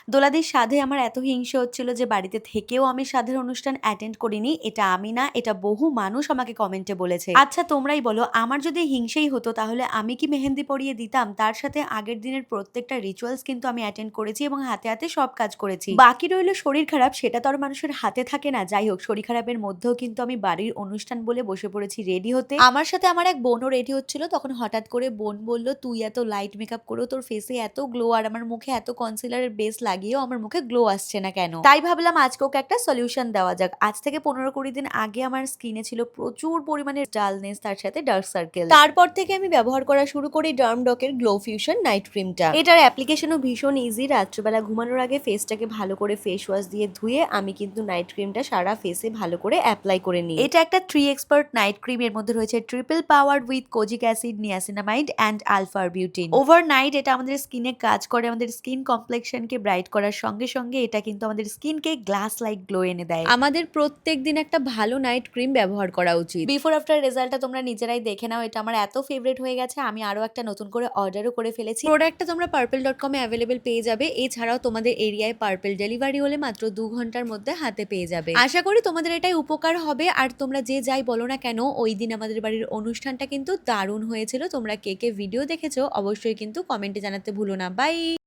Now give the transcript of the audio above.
দোলাদির সাধে আমার এত হিংসে হচ্ছিল যে বাড়িতে থেকেও আমি সাধের অনুষ্ঠান অ্যাটেন্ড করিনি। এটা আমি না, এটা বহু মানুষ আমাকে কমেন্টে বলেছে। আচ্ছা তোমরাই বলো, আমার যদি হিংসেই হতো তাহলে আমি কি মেহেন্দি পরিয়ে দিতাম? তার সাথে আগের দিনের প্রত্যেকটা রিচুয়ালস কিন্তু আমি অ্যাটেন্ড করেছি এবং হাতে হাতে সব কাজ করেছি। বাকি রইলো শরীর খারাপ, সেটা তো আর মানুষের হাতে থাকে না। যাই হোক, শরীর খারাপের মধ্যেও কিন্তু আমি বাড়ির অনুষ্ঠান বলে বসে পড়েছি রেডি হতে। আমার সাথে আমার এক বোনও রেডি হচ্ছিল, তখন হঠাৎ করে বোন বলল, তুই এত লাইট মেকআপ করেও তোর ফেসে এত গ্লো আর আমার মুখে এত কনসিলারের বেস লাগিয়েও আমার মুখে গ্লো আসছে না কেন? তাই ভাবলাম আজকে ওকে একটা সলিউশন দেওয়া যাক। আজ থেকে 15-20 দিন আগে আমার স্কিনে ছিল প্রচুর পরিমাণে ডালনেস, তার সাথে ডার্ক সার্কেল। তারপর থেকে আমি ব্যবহার করা শুরু করি ডার্মডকের গ্লো ফিউশন নাইট ক্রিমটা। এটার অ্যাপ্লিকেশনও ভীষণ ইজি। রাত্রিবেলা ঘুমানোর আগে ফেসটাকে ভালো করে ফেস ওয়াশ দিয়ে ধুয়ে আমি কিন্তু নাইট ক্রিমটা সারা ফেসে ভালো করে অ্যাপ্লাই করে নিই। এটা একটা 3 এক্সপার্ট নাইট ক্রিম। এর মধ্যে রয়েছে triple power with kojic acid, niacinamide and alpha arbutin. Overnight এটা আমাদের স্কিনে কাজ করে, আমাদের স্কিন কমপ্লেকশনকে ব্রাইট করার সঙ্গে সঙ্গে এটা কিন্তু আমাদের স্কিনকে গ্লাস লাইক গ্লো এনে দেয়। আমাদের প্রত্যেক দিন একটা ভালো নাইট ক্রিম ব্যবহার করা উচিত। বিফোর আফটার রেজাল্টটা তোমরা নিজেরাই দেখে নাও। এটা আমার এত ফেভারিট হয়ে গেছে, আমি আরো একটা নতুন করে অর্ডারও করে ফেলেছি। প্রোডাক্টটা তোমরা purple.com এ অ্যাভেলেবেল পেয়ে যাবে। এছাড়াও তোমাদের এরিয়ায় পার্পল ডেলিভারি হলে মাত্র 2 ঘন্টার মধ্যে হাতে পেয়ে যাবে। আশা করি তোমাদের এটাই উপকার হবে। আর তোমরা যে যাই বলো না কেন, ওই দিন আমাদের বাড়ির অনুষ্ঠানটা কিন্তু দারুণ হয়েছিল। তোমরা কে কে ভিডিও দেখেছো অবশ্যই কিন্তু কমেন্টে জানাতে ভুলো না। বাই।